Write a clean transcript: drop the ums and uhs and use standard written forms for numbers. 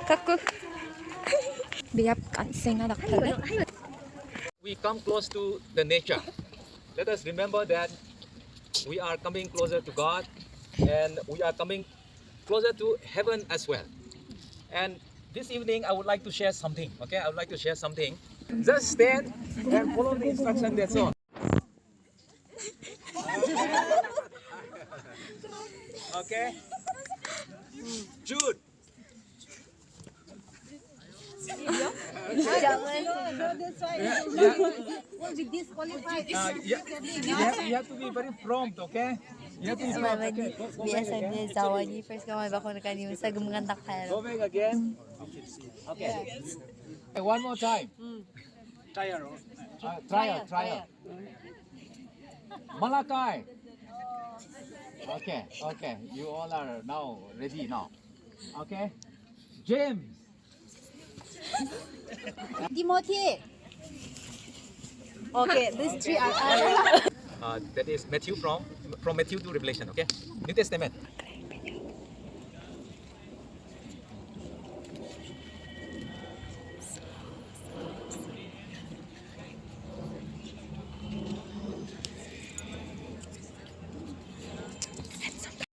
Kaku. Biap kansing na dakpala. We come close to the nature. Let us remember that we are coming closer to God and we are coming closer to heaven as well. And this evening I would like to share something. Okay, I would like to share something. Just stand and follow the instruction, that's all. Okay. Jude. You have to be very prompt, okay? You have to be prompt, okay? Go back Biasa again. dia Jawa ni first kamay ba ko na kanimo sa gumandak Go kaya. back again. Okay. One more time. Trial. Malachi. Okay. You all are now ready now. Okay. James. Timothy. Okay, these three are. That is Matthew from Matthew to Revelation. Okay. New Testament.